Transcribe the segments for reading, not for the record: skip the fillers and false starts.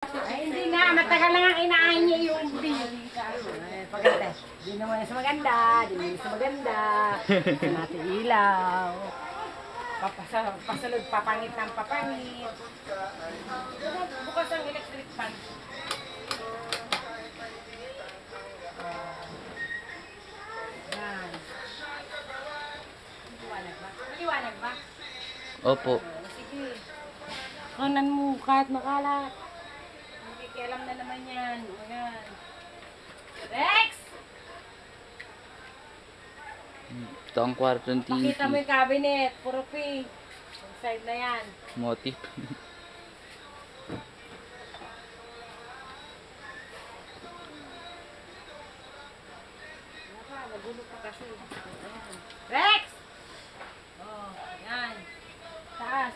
Ay, hindi na. Matagal na nga inaay niya yung bill. Ay, paganda. Hindi naman sa maganda. Hindi naman sa maganda. Natin ilaw. Pasalod, papangit ng papangit. Bukas ang electric fan. Yan. Maliwanag ba? Maliwanag ba? Opo. Sige. Kanan mo kahit makalat. Alam na naman yan. Ayan. Rex! Ito ang kwarto ng TV. Pakita mo yung cabinet. Puro pink. Side na yan. Motif. Nagulo pa kasi. Ayan. Rex! Oh, yan. Taas.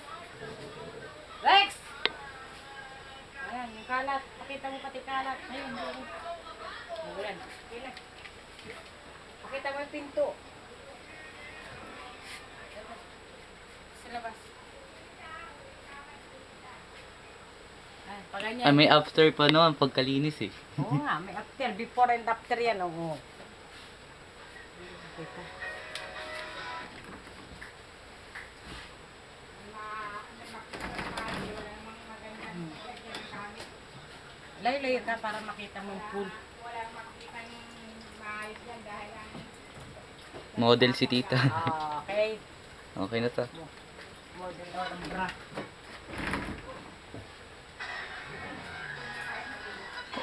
Rex! Ayan, yung kalat. Pakita mo pati kalat. Ayun, doon. Ayan. Okay. Pakita mo yung pinto. Sa labas. Ay, paganyan. May after pa no, pagkalinis eh. Oo nga, may after. Before and after yan. Oo. Kita. Layo-layo ka para makita mo yung pool. Walang makita yung maayos yan dahil ang... Model si tita. Okay. Okay na to. Model o ang bra.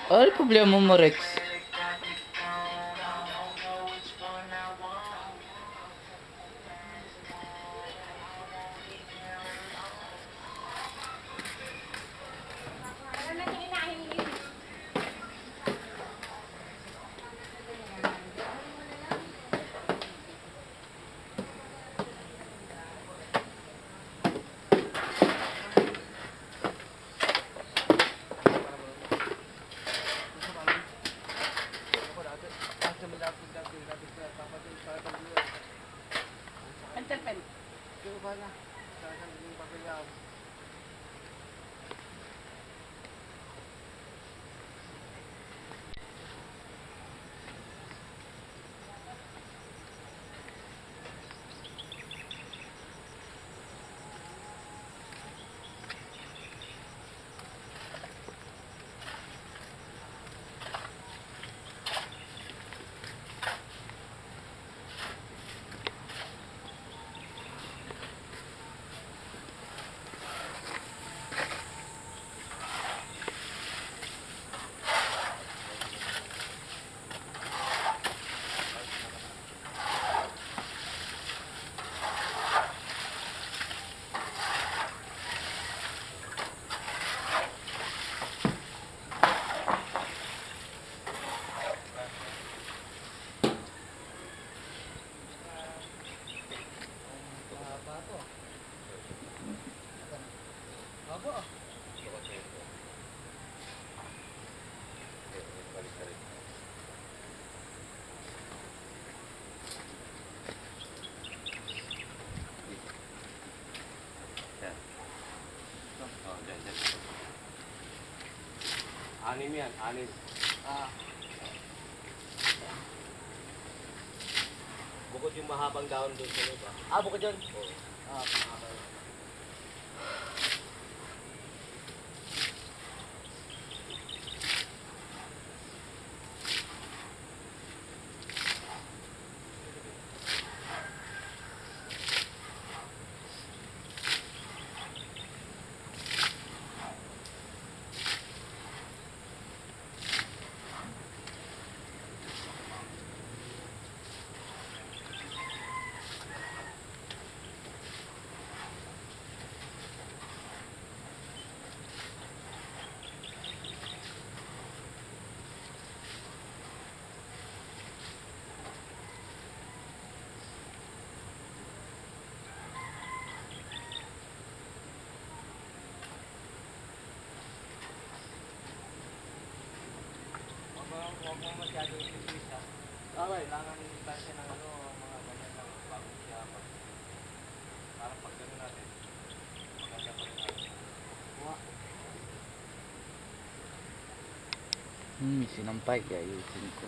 Ano problema mo, Rex? Anterpen. Anim yan, anim. Bukod yung mahabang daon doon sa loob. Bukod yun. Oo. Mahaba. Huwag mo masyado i-twist ha. Kailangan tansya ng ano, mga ganyan lang bago siya para pag gano'n natin. Maganda pa rin natin. Sinampay. Ayusin ko.